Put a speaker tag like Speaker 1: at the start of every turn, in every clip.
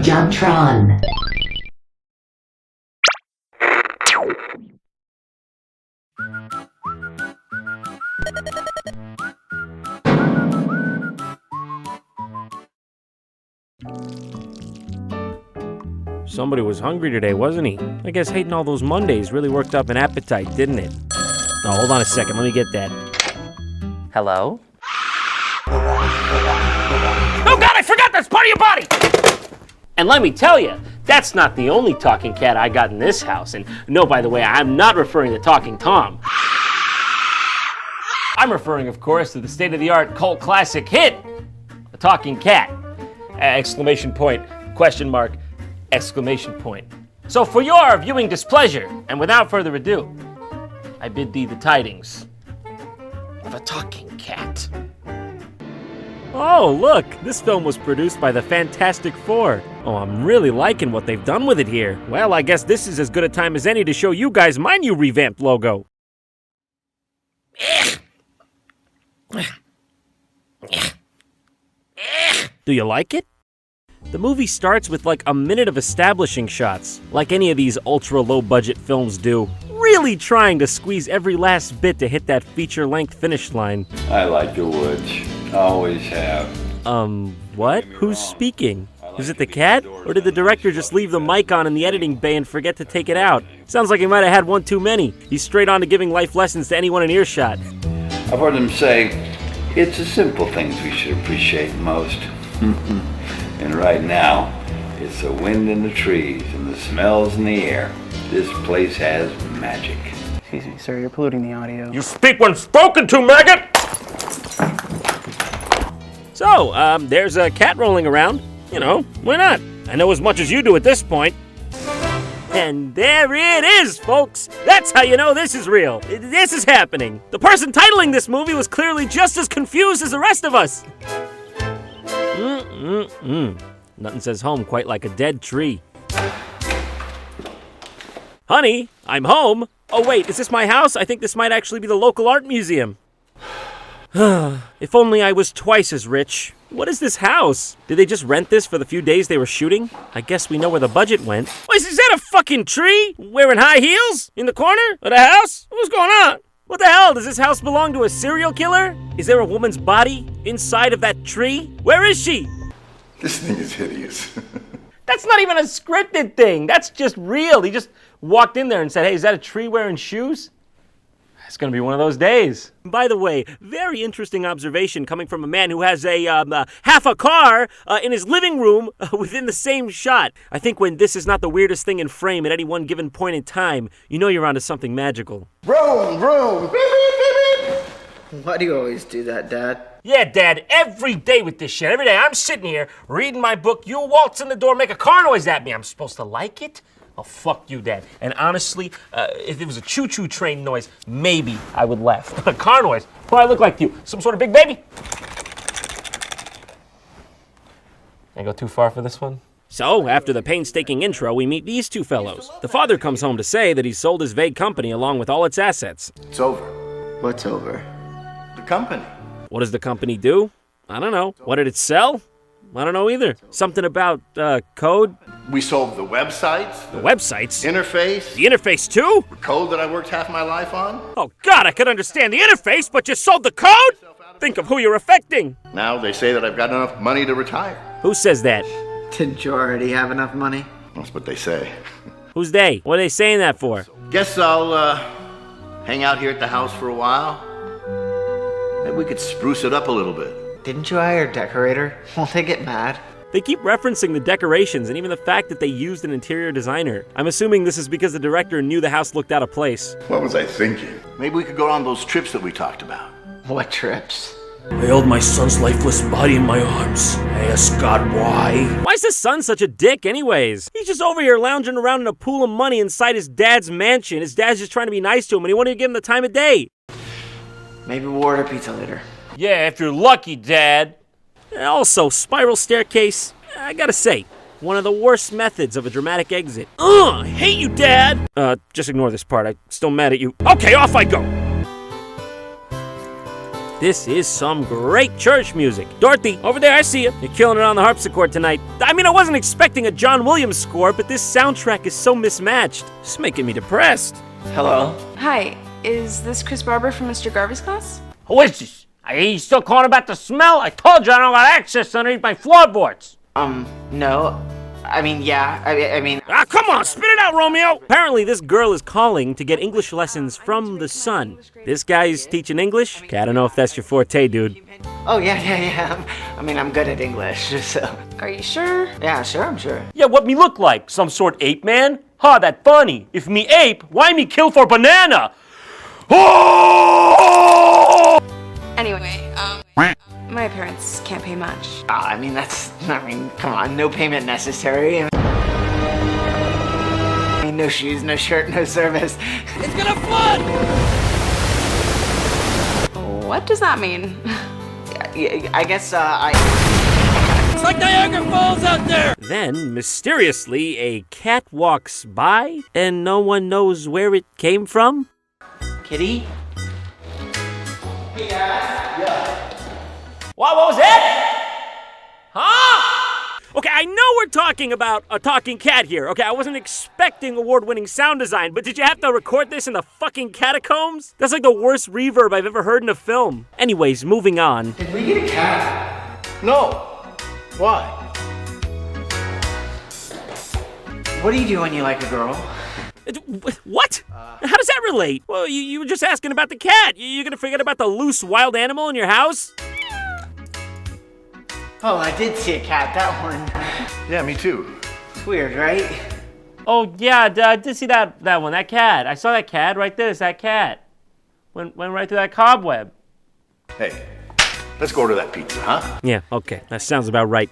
Speaker 1: JonTron.
Speaker 2: Somebody was hungry today, wasn't he? I guess hating all those Mondays really worked up an appetite, didn't it? Oh, hold on a second, let me get that. Hello? Oh God, I forgot that's part of your body! And let me tell you, that's not the only talking cat I got in this house. And no, by the way, I'm not referring to Talking Tom. I'm referring, of course, to the state-of-the-art cult classic hit, The Talking Cat! Exclamation point, question mark, exclamation point. So for your viewing displeasure, and without further ado, I bid thee the tidings of a talking cat. Oh, look, this film was produced by the Fantastic Four. Oh, I'm really liking what they've done with it here. Well, I guess this is as good a time as any to show you guys my new revamped logo. Do you like it? The movie starts with like a minute of establishing shots, like any of these ultra low budget films do, really trying to squeeze every last bit to hit that feature-length finish line.
Speaker 3: I like the woods, always have.
Speaker 2: What? Who's speaking? Is it the cat? Or did the director just leave the mic on in the editing bay and forget to take it out? Sounds like he might have had one too many. He's straight on to giving life lessons to anyone in earshot.
Speaker 3: I've heard him say, it's the simple things we should appreciate most. And right now, it's the wind in the trees and the smells in the air. This place has magic.
Speaker 4: Excuse me, sir, you're polluting the audio.
Speaker 2: You speak when spoken to, maggot! So, there's a cat rolling around. You know, why not? I know as much as you do at this point. And there it is, folks! That's how you know this is real. This is happening. The person titling this movie was clearly just as confused as the rest of us. Nothing says home quite like a dead tree. Honey, I'm home. Oh wait, is this my house? I think this might actually be the local art museum. If only I was twice as rich. What is this house? Did they just rent this for the few days they were shooting? I guess we know where the budget went. Wait, is that a fucking tree? Wearing high heels? In the corner of the house? What's going on? What the hell? Does this house belong to a serial killer? Is there a woman's body inside of that tree? Where is she?
Speaker 5: This thing is hideous.
Speaker 2: That's not even a scripted thing. That's just real. He just walked in there and said, hey, is that a tree wearing shoes? It's gonna be one of those days. By the way, very interesting observation coming from a man who has a half a car in his living room within the same shot. I think when this is not the weirdest thing in frame at any one given point in time, you know you're onto something magical.
Speaker 5: Vroom, vroom, beep, beep, beep, beep.
Speaker 4: Why do you always do that, Dad?
Speaker 2: Yeah, Dad, every day with this shit. Every day I'm sitting here reading my book, you waltz in the door, make a car noise at me. I'm supposed to like it? Oh, fuck you, Dad. And honestly, if it was a choo-choo train noise, maybe I would laugh. But a car noise, what do I look like to you? Some sort of big baby? I go too far for this one? So, after the painstaking intro, we meet these two fellows. The father comes home to say that he's sold his vague company along with all its assets.
Speaker 5: It's over.
Speaker 4: What's over?
Speaker 5: The company.
Speaker 2: What does the company do? I don't know. What did it sell? I don't know either. Something about, code?
Speaker 5: We sold the websites.
Speaker 2: The websites?
Speaker 5: Interface.
Speaker 2: The interface too?
Speaker 5: The code that I worked half my life on.
Speaker 2: Oh God, I could understand the interface, but you sold the code? Think of who you're affecting.
Speaker 5: Now they say that I've got enough money to retire.
Speaker 2: Who says that?
Speaker 4: Didn't you already have enough money?
Speaker 5: That's what they say.
Speaker 2: Who's they? What are they saying that for?
Speaker 5: Guess I'll, hang out here at the house for a while. Maybe we could spruce it up a little bit.
Speaker 4: Didn't you hire a decorator? Won't they get mad?
Speaker 2: They keep referencing the decorations and even the fact that they used an interior designer. I'm assuming this is because the director knew the house looked out of place.
Speaker 5: What was I thinking? Maybe we could go on those trips that we talked about.
Speaker 4: What trips?
Speaker 2: I held my son's lifeless body in my arms. I asked God why. Why's his son such a dick anyways? He's just over here lounging around in a pool of money inside his dad's mansion. His dad's just trying to be nice to him and he won't even give him the time of day.
Speaker 4: Maybe we'll order pizza later.
Speaker 2: Yeah, if you're lucky, Dad. Also, spiral staircase, I gotta say, one of the worst methods of a dramatic exit. I hate you, Dad! Just ignore this part. I'm still mad at you. Okay, off I go! This is some great church music. Dorothy, over there, I see you. You're killing it on the harpsichord tonight. I mean, I wasn't expecting a John Williams score, but this soundtrack is so mismatched. It's making me depressed.
Speaker 4: Hello?
Speaker 6: Hi, is this Chris Barber from Mr. Garvey's class?
Speaker 2: Who is this? You still calling about the smell? I told you I don't got access underneath my floorboards.
Speaker 4: No. I mean, yeah. I mean...
Speaker 2: Ah, come on, spit it out, Romeo! Apparently, this girl is calling to get English lessons from the sun. This guy's teaching English? Okay, I don't know if that's your forte, dude.
Speaker 4: Oh, yeah. I mean, I'm good at English, so...
Speaker 6: Are you sure?
Speaker 4: Yeah, sure, I'm sure.
Speaker 2: Yeah, what me look like? Some sort ape man? Ha, that funny. If me ape, why me kill for banana? Oh!
Speaker 6: Anyway, my parents can't pay much.
Speaker 4: I mean, come on, no payment necessary. I mean, no shoes, no shirt, no service.
Speaker 2: It's gonna flood!
Speaker 6: What does that mean?
Speaker 4: I guess,
Speaker 2: It's like Niagara Falls out there! Then, mysteriously, a cat walks by, and no one knows where it came from.
Speaker 4: Kitty?
Speaker 2: What was it? Huh? Okay, I know we're talking about a talking cat here. Okay, I wasn't expecting award-winning sound design, but did you have to record this in the fucking catacombs? That's like the worst reverb I've ever heard in a film. Anyways, moving on.
Speaker 4: Did we get a cat?
Speaker 5: No. Why?
Speaker 4: What do you do when you like a girl?
Speaker 2: What? How does that relate? Well, you were just asking about the cat. You're gonna forget about the loose wild animal in your house?
Speaker 4: Oh, I did see a cat, that one.
Speaker 5: Yeah, me too.
Speaker 4: It's weird, right?
Speaker 2: Oh, yeah, I did see that one, that cat. I saw that cat right there. It's that cat. Went right through that cobweb.
Speaker 5: Hey, let's go order that pizza, huh?
Speaker 2: Yeah, okay, that sounds about right.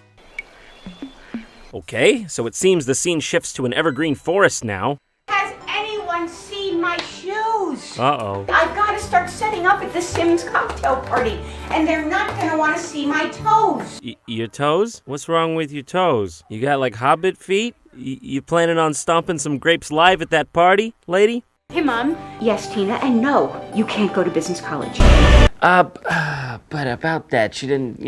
Speaker 2: Okay, so it seems the scene shifts to an evergreen forest now.
Speaker 7: Has anyone seen my shoes?
Speaker 2: Uh-oh.
Speaker 7: I've got to start setting up at the Sims cocktail party, and they're not going to want to see my toes.
Speaker 2: Your toes? What's wrong with your toes? You got like hobbit feet? You planning on stomping some grapes live at that party, lady?
Speaker 7: Hey, Mom. Yes, Tina, and no, you can't go to business college.
Speaker 2: But about that, she didn't,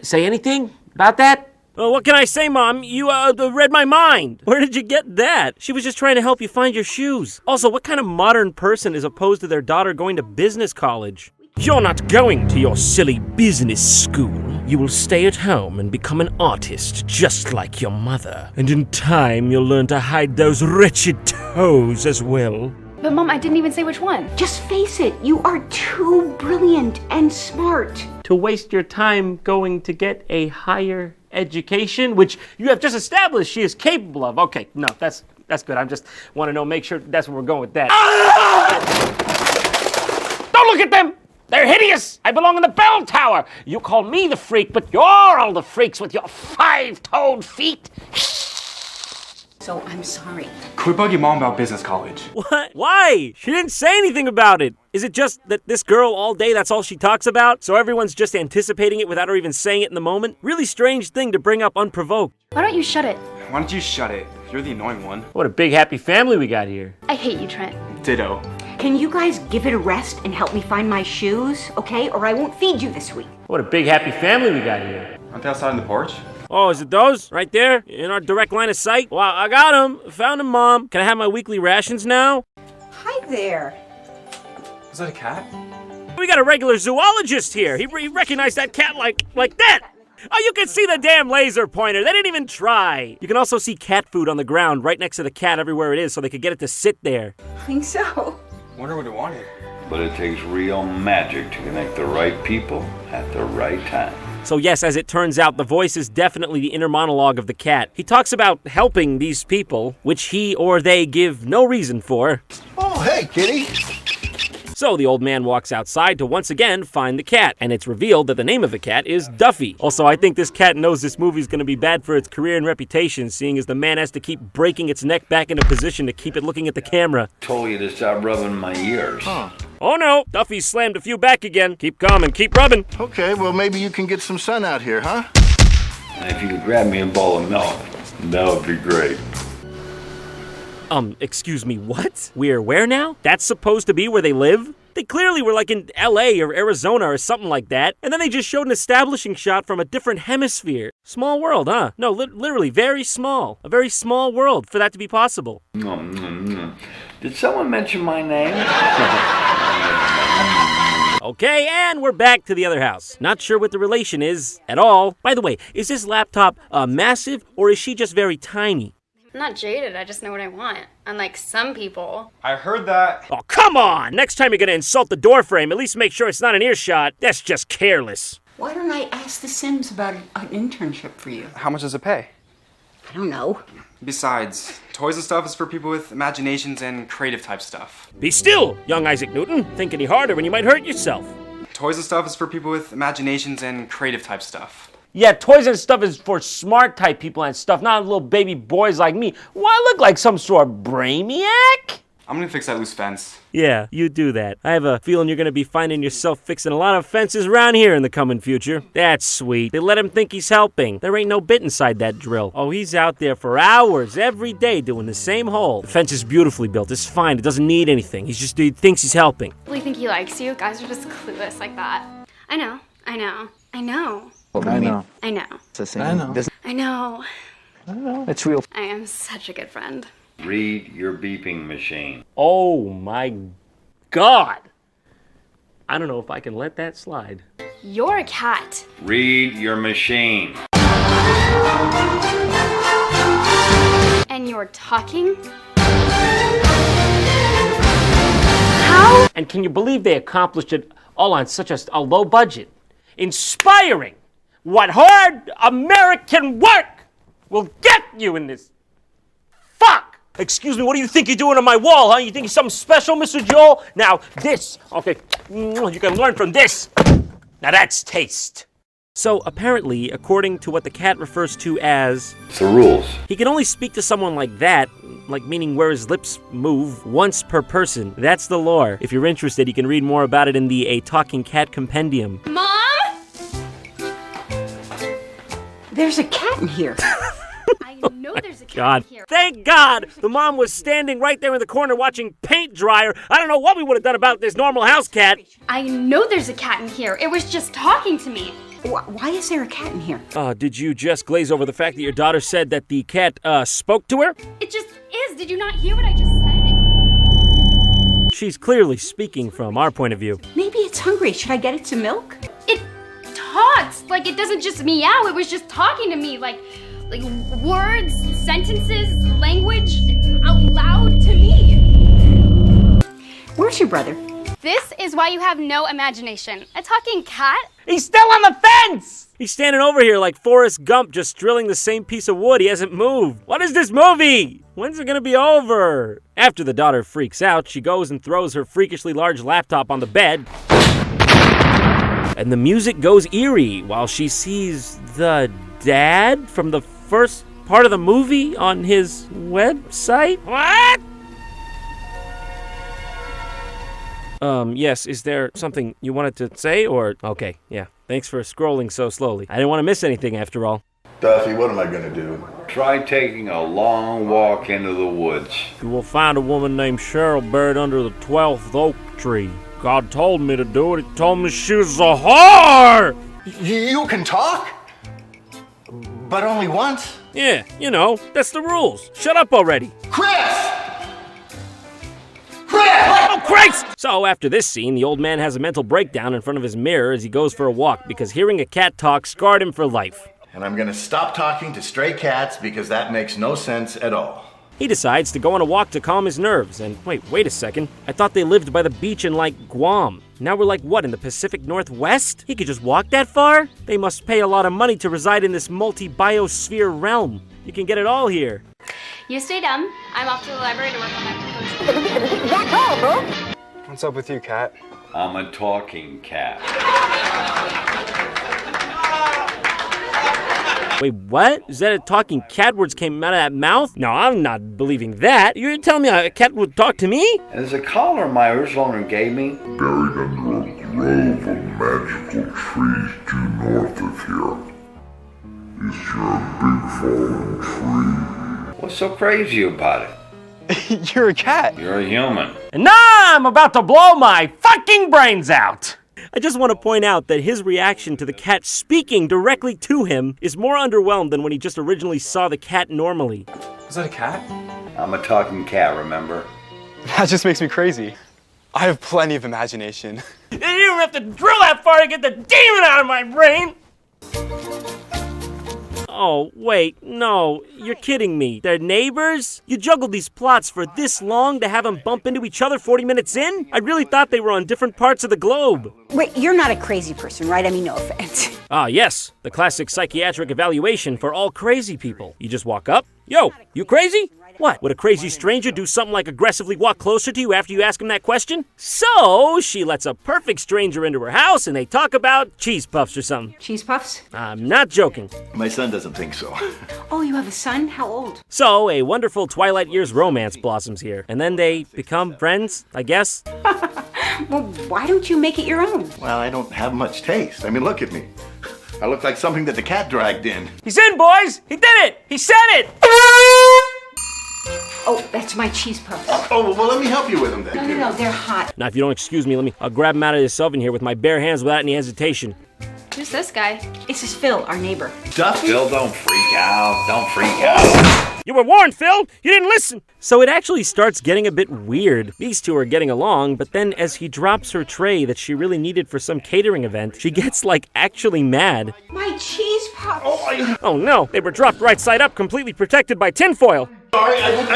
Speaker 2: say anything about that? Well, what can I say, Mom? You, read my mind. Where did you get that? She was just trying to help you find your shoes. Also, what kind of modern person is opposed to their daughter going to business college? You're not going to your silly business school. You will stay at home and become an artist, just like your mother. And in time, you'll learn to hide those wretched toes as well.
Speaker 6: But Mom, I didn't even say which one.
Speaker 7: Just face it, you are too brilliant and smart.
Speaker 2: To waste your time going to get a higher education, which you have just established she is capable of. Okay, no, that's good. I just want to make sure that's where we're going with that. Don't look at them! They're hideous! I belong in the bell tower! You call me the freak, but you're all the freaks with your 5-toed feet!
Speaker 7: So I'm sorry.
Speaker 8: Quit bugging Mom about business college.
Speaker 2: What? Why? She didn't say anything about it. Is it just that this girl all day, that's all she talks about? So everyone's just anticipating it without her even saying it in the moment? Really strange thing to bring up unprovoked.
Speaker 6: Why don't you shut it?
Speaker 8: Why don't you shut it? You're the annoying one.
Speaker 2: What a big happy family we got here.
Speaker 6: I hate you, Trent.
Speaker 8: Ditto.
Speaker 7: Can you guys give it a rest and help me find my shoes, okay? Or I won't feed you this week.
Speaker 2: What a big happy family we got here.
Speaker 8: Aren't they outside on the porch?
Speaker 2: Oh, is it those? Right there? In our direct line of sight? Wow, I got them. Found them, Mom. Can I have my weekly rations now?
Speaker 7: Hi there.
Speaker 8: Is that a cat?
Speaker 2: We got a regular zoologist here. He recognized that cat like that. Oh, you can see the damn laser pointer. They didn't even try. You can also see cat food on the ground right next to the cat everywhere it is so they could get it to sit there.
Speaker 7: I think so.
Speaker 8: Wonder what it wanted.
Speaker 3: But it takes real magic to connect the right people at the right time.
Speaker 2: So yes, as it turns out, the voice is definitely the inner monologue of the cat. He talks about helping these people, which he or they give no reason for.
Speaker 5: Oh, hey, kitty.
Speaker 2: So the old man walks outside to once again find the cat, and it's revealed that the name of the cat is Duffy. Also, I think this cat knows this movie's gonna be bad for its career and reputation, seeing as the man has to keep breaking its neck back into position to keep it looking at the camera.
Speaker 3: Told you to stop rubbing my ears.
Speaker 2: Oh no, Duffy slammed a few back again. Keep calm and keep rubbing.
Speaker 5: Okay, well, maybe you can get some sun out here, huh?
Speaker 3: And if you could grab me a bowl of milk, that would be great.
Speaker 2: Excuse me, what? We're where now? That's supposed to be where they live? They clearly were like in LA or Arizona or something like that, and then they just showed an establishing shot from a different hemisphere. Small world, huh? No, literally very small. A very small world for that to be possible.
Speaker 3: Did someone mention my name?
Speaker 2: Okay, and we're back to the other house. Not sure what the relation is at all. By the way, is this laptop massive, or is she just very tiny?
Speaker 6: I'm not jaded, I just know what I want. Unlike some people.
Speaker 8: I heard that.
Speaker 2: Oh, come on! Next time you're gonna insult the door frame, at least make sure it's not an earshot. That's just careless.
Speaker 7: Why don't I ask the Sims about an internship for you?
Speaker 8: How much does it pay?
Speaker 7: I don't know.
Speaker 8: Besides, toys and stuff is for people with imaginations and creative type stuff.
Speaker 2: Be still, young Isaac Newton. Think any harder and you might hurt yourself.
Speaker 8: Toys and stuff is for people with imaginations and creative type stuff.
Speaker 2: Yeah, toys and stuff is for smart type people and stuff, not little baby boys like me. Well, I look like some sort of brainiac?
Speaker 8: I'm gonna fix that loose fence.
Speaker 2: Yeah, you do that. I have a feeling you're gonna be finding yourself fixing a lot of fences around here in the coming future. That's sweet. They let him think he's helping. There ain't no bit inside that drill. Oh, he's out there for hours every day doing the same hole. The fence is beautifully built. It's fine. It doesn't need anything. He thinks he's helping.
Speaker 6: Really think he likes you? Guys are just clueless like that. I know.
Speaker 9: I know.
Speaker 6: I know. I know.
Speaker 9: It's the same. I know.
Speaker 6: I know.
Speaker 9: It's real.
Speaker 6: I am such a good friend.
Speaker 3: Read your beeping machine.
Speaker 2: Oh my God. I don't know if I can let that slide.
Speaker 6: You're a cat.
Speaker 3: Read your machine.
Speaker 6: And you're talking? How?
Speaker 2: And can you believe they accomplished it all on such a low budget? Inspiring what hard American work will get you in this. Fuck! Excuse me, what do you think you're doing on my wall, huh? You think you're something special, Mr. Joel? Now, this, okay, you can learn from this. Now that's taste. So, apparently, according to what the cat refers to as...
Speaker 3: It's the rules.
Speaker 2: He can only speak to someone like that, like meaning where his lips move, once per person. That's the lore. If you're interested, you can read more about it in the A Talking Cat Compendium.
Speaker 6: Mom?
Speaker 7: There's a cat in here.
Speaker 6: I know there's a cat
Speaker 2: God.
Speaker 6: here.
Speaker 2: Thank God! The mom was standing right there in the corner watching paint dryer. I don't know what we would have done about this normal house cat.
Speaker 6: I know there's a cat in here. It was just talking to me.
Speaker 7: Why is there a cat in here?
Speaker 2: Did you just glaze over the fact that your daughter said that the cat, spoke to her?
Speaker 6: It just is. Did you not hear what I just said?
Speaker 2: She's clearly speaking from our point of view.
Speaker 7: Maybe it's hungry. Should I get it some milk?
Speaker 6: It talks. Like, it doesn't just meow. It was just talking to me. Like words, sentences, language out loud to me.
Speaker 7: Where's your brother?
Speaker 6: This is why you have no imagination. A talking cat?
Speaker 2: He's still on the fence! He's standing over here like Forrest Gump just drilling the same piece of wood. He hasn't moved. What is this movie? When's it gonna be over? After the daughter freaks out, she goes and throws her freakishly large laptop on the bed. And the music goes eerie while she sees the dad from the first part of the movie on his website. What? Yes, is there something you wanted to say, or? Okay, yeah. Thanks for scrolling so slowly. I didn't want to miss anything after all.
Speaker 5: Duffy, what am I gonna do?
Speaker 3: Try taking a long walk into the woods.
Speaker 2: You will find a woman named Cheryl buried under the 12th oak tree. God told me to do it. He told me she was a whore!
Speaker 5: You can talk? But only once?
Speaker 2: Yeah, you know, that's the rules. Shut up already.
Speaker 5: Chris!
Speaker 2: Oh, Christ! So, after this scene, the old man has a mental breakdown in front of his mirror as he goes for a walk because hearing a cat talk scarred him for life.
Speaker 5: And I'm gonna stop talking to stray cats because that makes no sense at all.
Speaker 2: He decides to go on a walk to calm his nerves, and wait a second. I thought they lived by the beach in, like, Guam. Now we're like, what, in the Pacific Northwest? He could just walk that far? They must pay a lot of money to reside in this multi-biosphere realm. You can get it all here.
Speaker 6: You stay dumb. I'm off to the library to work on my proposal.
Speaker 8: What's up with you, cat?
Speaker 3: I'm a talking cat.
Speaker 2: Wait, what? Is that a talking cat? Words came out of that mouth? No, I'm not believing that. You're telling me a cat would talk to me?
Speaker 3: There's a collar my original owner gave me.
Speaker 10: Buried under a grove of magical trees due north of here. Is there a big fallen tree?
Speaker 3: What's so crazy about it?
Speaker 8: You're a cat.
Speaker 3: You're a human.
Speaker 2: And now I'm about to blow my fucking brains out! I just want to point out that his reaction to the cat speaking directly to him is more underwhelmed than when he just originally saw the cat normally.
Speaker 8: Is that a cat?
Speaker 3: I'm a talking cat, remember?
Speaker 8: That just makes me crazy. I have plenty of imagination.
Speaker 2: You didn't even have to drill that far to get the demon out of my brain! Oh, wait, no, you're kidding me. They're neighbors? You juggled these plots for this long to have them bump into each other 40 minutes in? I really thought they were on different parts of the globe.
Speaker 7: Wait, you're not a crazy person, right? I mean, no offense.
Speaker 2: Ah, yes, the classic psychiatric evaluation for all crazy people. You just walk up, yo, you crazy? What, would a crazy stranger do something like aggressively walk closer to you after you ask him that question? So, she lets a perfect stranger into her house and they talk about cheese puffs or something.
Speaker 7: Cheese puffs?
Speaker 2: I'm not joking.
Speaker 5: My son doesn't think so.
Speaker 7: Oh, you have a son? How old?
Speaker 2: So, a wonderful Twilight Years romance blossoms here. And then they become friends, I guess.
Speaker 7: Well, why don't you make it your own?
Speaker 5: Well, I don't have much taste. I mean, look at me. I look like something that the cat dragged in.
Speaker 2: He's in, boys! He did it! He said it!
Speaker 7: Oh, that's my cheese puffs.
Speaker 5: Oh, well, let me help you with them then.
Speaker 7: No, they're hot.
Speaker 2: Now, if you don't excuse me, I'll grab him out of this oven here with my bare hands without any hesitation.
Speaker 6: Who's this guy?
Speaker 7: This is Phil, our neighbor.
Speaker 5: Duffy?
Speaker 3: Phil, don't freak out. Don't freak out.
Speaker 2: You were warned, Phil! You didn't listen! So it actually starts getting a bit weird. These two are getting along, but then as he drops her tray that she really needed for some catering event, she gets, actually mad.
Speaker 7: My cheese puffs.
Speaker 2: Oh no, they were dropped right side up, completely protected by tinfoil.
Speaker 5: Sorry, well,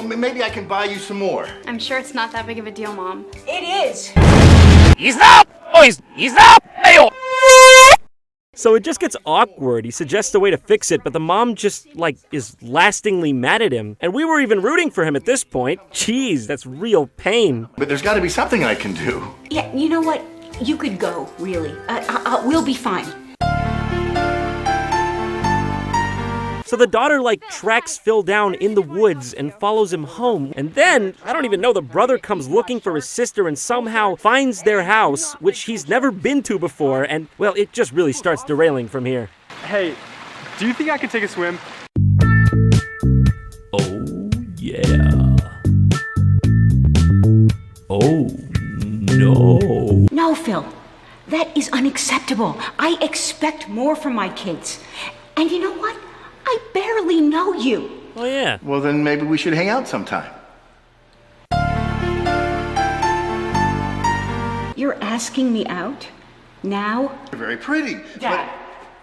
Speaker 5: maybe I can buy you some more.
Speaker 6: I'm sure it's not that big of a deal, Mom.
Speaker 7: It is.
Speaker 2: He's up! Oh, he's up! Hey-oh. So it just gets awkward. He suggests a way to fix it, but the mom just, is lastingly mad at him. And we were even rooting for him at this point. Jeez, that's real pain.
Speaker 5: But there's got to be something I can do.
Speaker 7: Yeah, you know what? You could go, really. We'll be fine.
Speaker 2: So the daughter, tracks Phil down in the woods and follows him home. And then, I don't even know, the brother comes looking for his sister and somehow finds their house, which he's never been to before. And, well, it just really starts derailing from here.
Speaker 8: Hey, do you think I could take a swim?
Speaker 2: Oh, yeah. Oh, no.
Speaker 7: No, Phil. That is unacceptable. I expect more from my kids. And you know what? I barely know you.
Speaker 2: Oh, yeah.
Speaker 5: Well, then maybe we should hang out sometime.
Speaker 7: You're asking me out? Now?
Speaker 5: You're very pretty.
Speaker 4: Dad,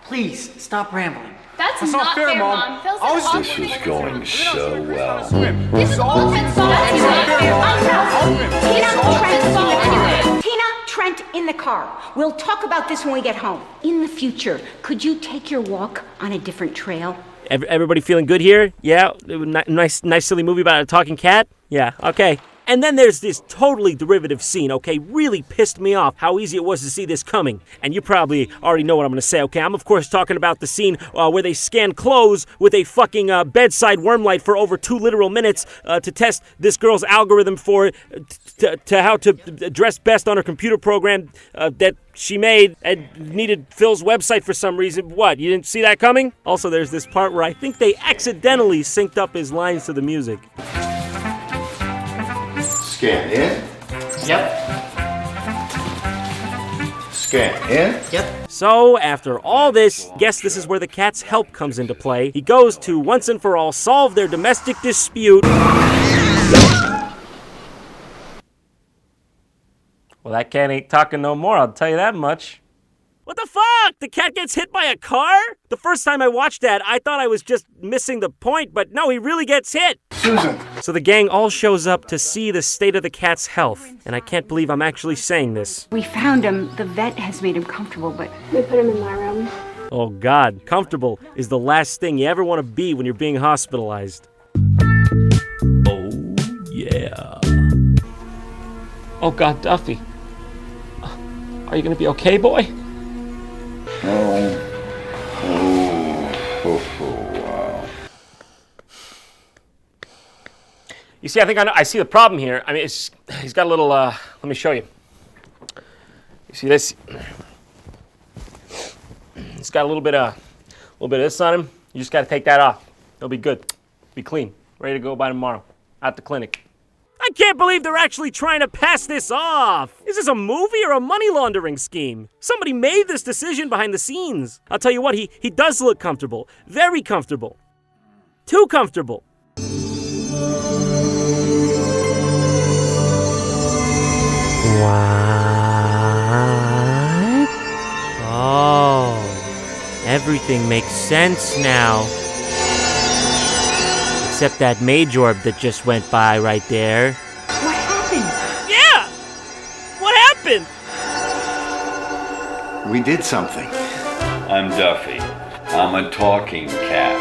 Speaker 4: please, stop rambling.
Speaker 6: That's
Speaker 8: not
Speaker 6: not
Speaker 8: fair,
Speaker 6: fair,
Speaker 8: Mom.
Speaker 6: Mom. Phil's
Speaker 8: I was
Speaker 6: an
Speaker 3: This
Speaker 6: awkward
Speaker 3: was
Speaker 6: person.
Speaker 3: going so well.
Speaker 6: This is all Trent's fault. That's not fair.
Speaker 7: Tina, Trent, in the car. We'll talk about this when we get home. In the future, could you take your walk on a different trail?
Speaker 2: Everybody feeling good here? Yeah? Nice silly movie about a talking cat? Yeah, okay. And then there's this totally derivative scene, okay? Really pissed me off how easy it was to see this coming. And you probably already know what I'm gonna say, okay? I'm of course talking about the scene where they scan clothes with a fucking bedside worm light for over 2 literal minutes to test this girl's algorithm for to how to dress best on her computer program that she made and needed Phil's website for some reason. What, you didn't see that coming? Also, there's this part where I think they accidentally synced up his lines to the music.
Speaker 5: Scan in.
Speaker 4: Yep.
Speaker 5: Scan in.
Speaker 4: Yep.
Speaker 2: So, after all this, guess this is where the cat's help comes into play. He goes to, once and for all, solve their domestic dispute. Well, that cat ain't talking no more, I'll tell you that much. What the fuck? The cat gets hit by a car? The first time I watched that, I thought I was just missing the point, but no, he really gets hit.
Speaker 5: Susan.
Speaker 2: So the gang all shows up to see the state of the cat's health, and I can't believe I'm actually saying this.
Speaker 7: We found him. The vet has made him comfortable, but...
Speaker 6: We put him in my room.
Speaker 2: Oh God, comfortable is the last thing you ever want to be when you're being hospitalized. Oh yeah. Oh God, Duffy. Are you gonna be okay, boy?
Speaker 3: Wow.
Speaker 2: You see, I think I see the problem here. I mean, he's got a little, let me show you. You see this? He's got a little bit of this on him. You just got to take that off. He'll be good. Be clean. Ready to go by tomorrow. At the clinic. I can't believe they're actually trying to pass this off. Is this a movie or a money laundering scheme? Somebody made this decision behind the scenes. I'll tell you what, he does look comfortable. Very comfortable. Too comfortable. What? Oh, everything makes sense now. Except that mage orb that just went by right there.
Speaker 7: What happened?
Speaker 2: Yeah! What happened?
Speaker 5: We did something.
Speaker 3: I'm Duffy. I'm a talking cat.